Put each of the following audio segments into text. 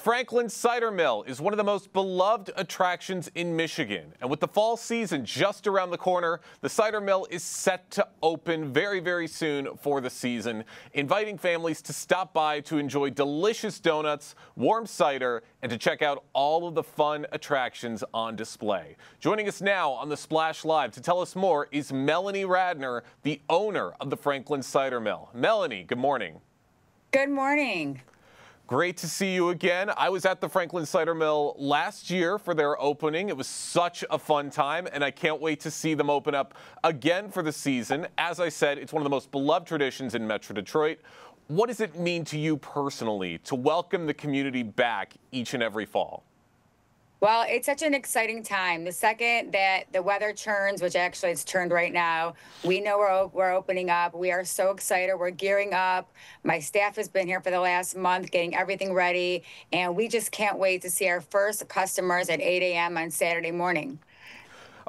Franklin Cider Mill is one of the most beloved attractions in Michigan. And with the fall season just around the corner, the cider mill is set to open very soon for the season, inviting families to stop by to enjoy delicious donuts, warm cider, and to check out all of the fun attractions on display. Joining us now on the Splash Live to tell us more is Melanee Radner, the owner of the Franklin Cider Mill. Melanee, good morning. Good morning. Great to see you again. I was at the Franklin Cider Mill last year for their opening. It was such a fun time, and I can't wait to see them open up again for the season. As I said, it's one of the most beloved traditions in Metro Detroit. What does it mean to you personally to welcome the community back each and every fall? Well, it's such an exciting time. The second that the weather turns, which actually it's turned right now, we know we're opening up. We are so excited. We're gearing up. My staff has been here for the last month getting everything ready, and we just can't wait to see our first customers at 8 a.m. on Saturday morning.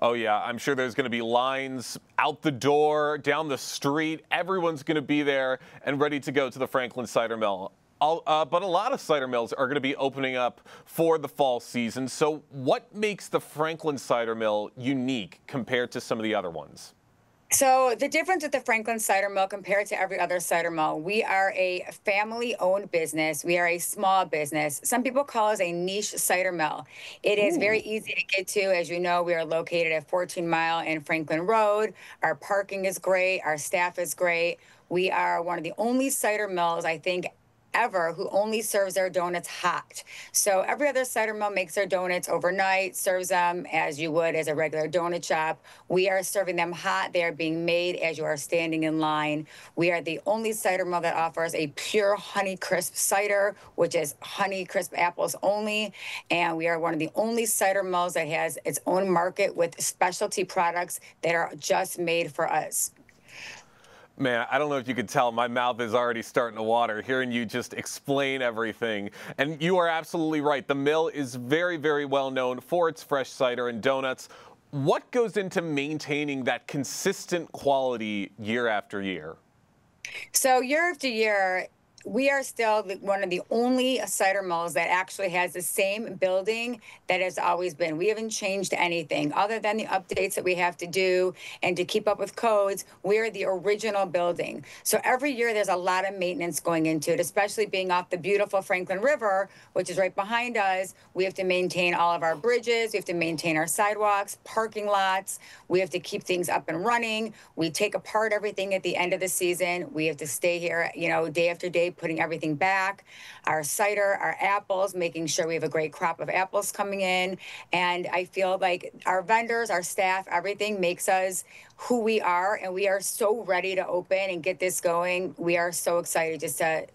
Oh, yeah, I'm sure there's going to be lines out the door, down the street. Everyone's going to be there and ready to go to the Franklin Cider Mill. But a lot of cider mills are going to be opening up for the fall season. So what makes the Franklin Cider Mill unique compared to some of the other ones? So the difference with the Franklin Cider Mill compared to every other cider mill, we are a family-owned business. We are a small business. Some people call us a niche cider mill. It is very easy to get to. As you know, we are located at 14 Mile and Franklin Road. Our parking is great. Our staff is great. We are one of the only cider mills, I think, ever who only serves their donuts hot. So every other cider mill makes their donuts overnight, serves them as you would as a regular donut shop. We are serving them hot. They are being made as you are standing in line. We are the only cider mill that offers a pure honey crisp cider, which is honey crisp apples only. And we are one of the only cider mills that has its own market with specialty products that are just made for us. Man, I don't know if you could tell, my mouth is already starting to water hearing you just explain everything. And you are absolutely right. The mill is very well known for its fresh cider and donuts. What goes into maintaining that consistent quality year after year? So year after year, we are still one of the only cider mills that actually has the same building that has always been. We haven't changed anything other than the updates that we have to do and to keep up with codes. We are the original building. So every year there's a lot of maintenance going into it, especially being off the beautiful Franklin River, which is right behind us. We have to maintain all of our bridges. We have to maintain our sidewalks, parking lots. We have to keep things up and running. We take apart everything at the end of the season. We have to stay here, day after day, putting everything back, our cider, our apples, making sure we have a great crop of apples coming in. And I feel like our vendors, our staff, everything makes us who we are. And we are so ready to open and get this going. We are so excited just to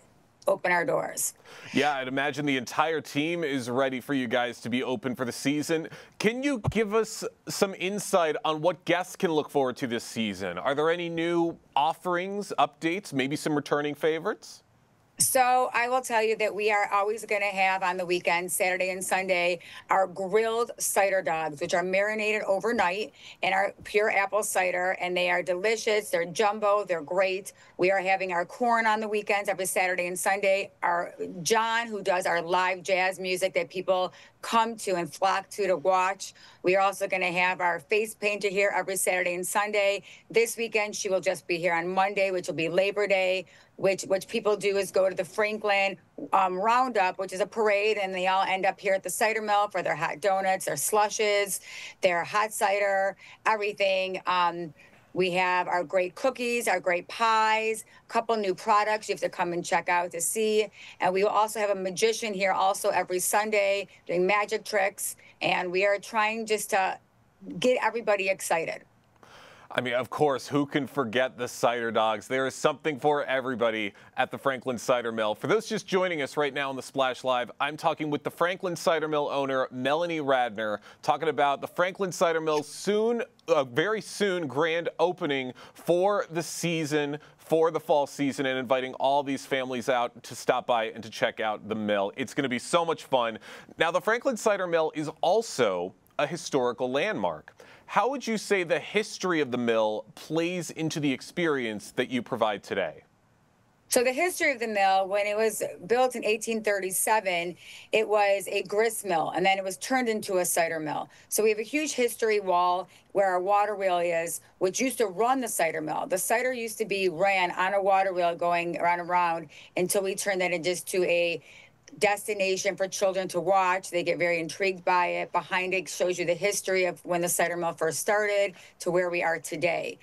open our doors. Yeah, I'd imagine the entire team is ready for you guys to be open for the season. Can you give us some insight on what guests can look forward to this season? Are there any new offerings, updates, maybe some returning favorites? So I will tell you that we are always going to have on the weekend, Saturday and Sunday, our grilled cider dogs, which are marinated overnight in our pure apple cider, and they are delicious. They're jumbo. They're great. We are having our corn on the weekends every Saturday and Sunday. Our John, who does our live jazz music that people come to and flock to watch. We are also going to have our face painter here every Saturday and Sunday. This weekend, she will just be here on Monday, which will be Labor Day. Which people do is go to the Franklin Roundup, which is a parade, and they all end up here at the cider mill for their hot donuts, their slushes, their hot cider, everything. We have our great cookies, our great pies, a couple new products you have to come and check out to see. And we will also have a magician here also every Sunday doing magic tricks. And we are trying just to get everybody excited. I mean, of course, who can forget the cider dogs? There is something for everybody at the Franklin Cider Mill. For those just joining us right now on the Splash Live, I'm talking with the Franklin Cider Mill owner, Melanee Radner, talking about the Franklin Cider Mill very soon grand opening for the season, for the fall season, and inviting all these families out to stop by and to check out the mill. It's going to be so much fun. Now, the Franklin Cider Mill is also a historical landmark. How would you say the history of the mill plays into the experience that you provide today? So the history of the mill, when it was built in 1837, it was a grist mill, and then it was turned into a cider mill. So we have a huge history wall where our water wheel is, which used to run the cider mill. The cider used to be ran on a water wheel going around and around until we turned that into just to a destination for children to watch. They get very intrigued by it. Behind it shows you the history of when the cider mill first started to where we are today.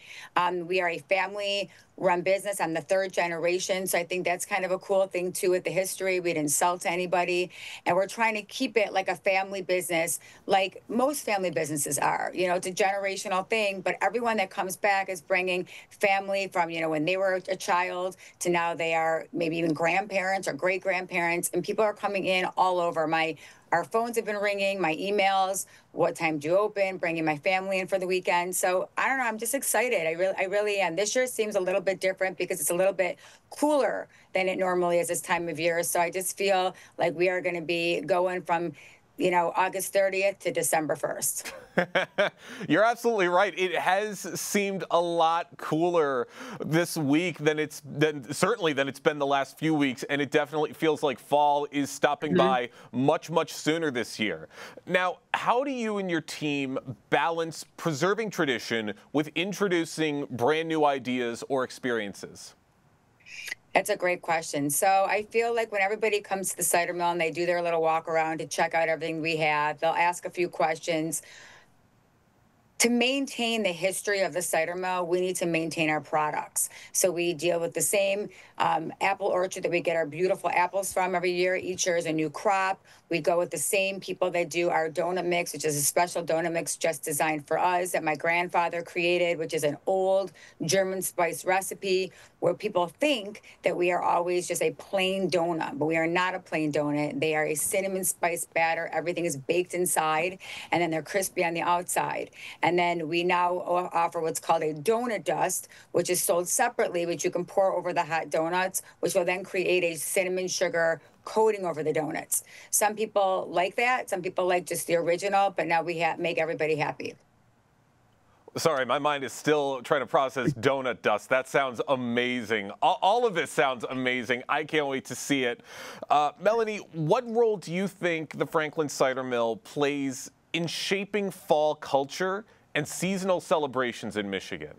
We are a family run business. I'm the third generation. So I think that's kind of a cool thing too with the history. We didn't sell to anybody. And we're trying to keep it like a family business, like most family businesses are. You know, it's a generational thing, but everyone that comes back is bringing family from, you know, when they were a child to now they are maybe even grandparents or great grandparents. And people are coming in all over. Our phones have been ringing, my emails, what time do you open, bringing my family in for the weekend. So I don't know, I'm just excited. I really am. This year seems a little bit different because it's a little bit cooler than it normally is this time of year. So I just feel like we are going to be going from, you know, August 30th to December 1st. You're absolutely right. It has seemed a lot cooler this week than certainly than it's been the last few weeks, and it definitely feels like fall is stopping by much sooner this year. Now, how do you and your team balance preserving tradition with introducing brand new ideas or experiences? That's a great question. So I feel like when everybody comes to the cider mill and they do their little walk around to check out everything we have, they'll ask a few questions. To maintain the history of the cider mill, we need to maintain our products. So we deal with the same apple orchard that we get our beautiful apples from every year. Each year is a new crop. We go with the same people that do our donut mix, which is a special donut mix just designed for us that my grandfather created, which is an old German spice recipe where people think that we are always just a plain donut, but we are not a plain donut. They are a cinnamon spice batter. Everything is baked inside, and then they're crispy on the outside. And then we now offer what's called a donut dust, which is sold separately, which you can pour over the hot donuts, which will then create a cinnamon sugar coating over the donuts. Some people like that. Some people like just the original, but now we make everybody happy. Sorry, my mind is still trying to process donut dust. That sounds amazing. All of this sounds amazing. I can't wait to see it. Melanee, what role do you think the Franklin Cider Mill plays in shaping fall culture and seasonal celebrations in Michigan?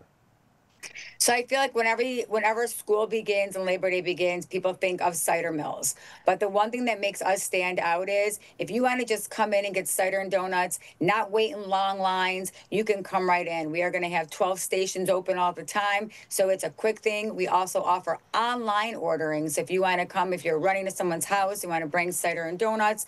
So I feel like whenever school begins and Labor Day begins, people think of cider mills. But the one thing that makes us stand out is if you want to just come in and get cider and donuts, not wait in long lines, you can come right in. We are going to have 12 stations open all the time. So it's a quick thing. We also offer online ordering. So if you want to come, if you're running to someone's house, you want to bring cider and donuts,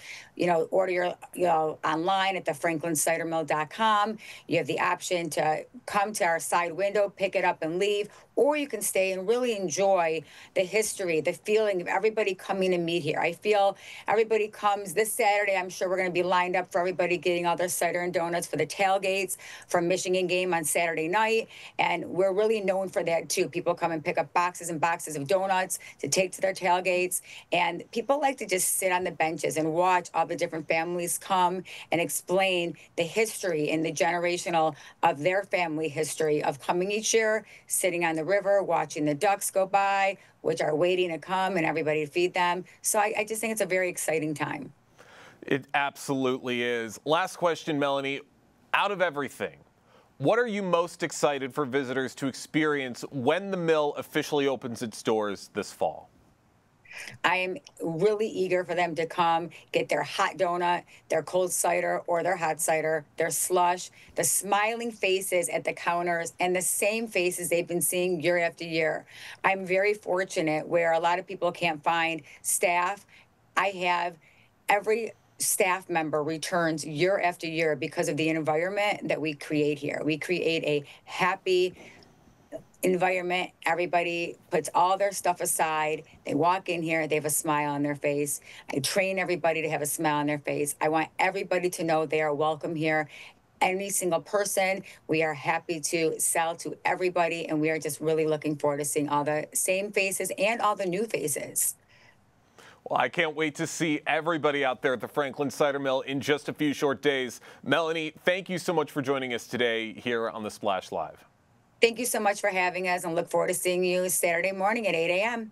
order your online at the franklincidermill.com. You have the option to come to our side window, pick it up and leave, or you can stay and really enjoy the history, the feeling of everybody coming to meet here. I feel everybody comes this Saturday. I'm sure we're going to be lined up for everybody getting all their cider and donuts for the tailgates from Michigan game on Saturday night. And we're really known for that too. People come and pick up boxes and boxes of donuts to take to their tailgates. And people like to just sit on the benches and watch all the different families come and explain the history and the generational of their family history of coming each year, sitting on the river, watching the ducks go by, which are waiting to come and everybody to feed them. So I just think it's a very exciting time. It absolutely is. Last question, Melanee. Out of everything, what are you most excited for visitors to experience when the mill officially opens its doors this fall? I am really eager for them to come, get their hot donut, their cold cider or their hot cider, their slush, the smiling faces at the counters, and the same faces they've been seeing year after year. I'm very fortunate where a lot of people can't find staff. I have every staff member returns year after year because of the environment that we create here. We create a happy environment. Everybody puts all their stuff aside. They walk in here, they have a smile on their face. I train everybody to have a smile on their face. I want everybody to know they are welcome here. Any single person, we are happy to sell to everybody, and we are just really looking forward to seeing all the same faces and all the new faces. Well, I can't wait to see everybody out there at the Franklin Cider Mill in just a few short days. Melanee, thank you so much for joining us today here on the Splash Live. Thank you so much for having us, and look forward to seeing you Saturday morning at 8 a.m.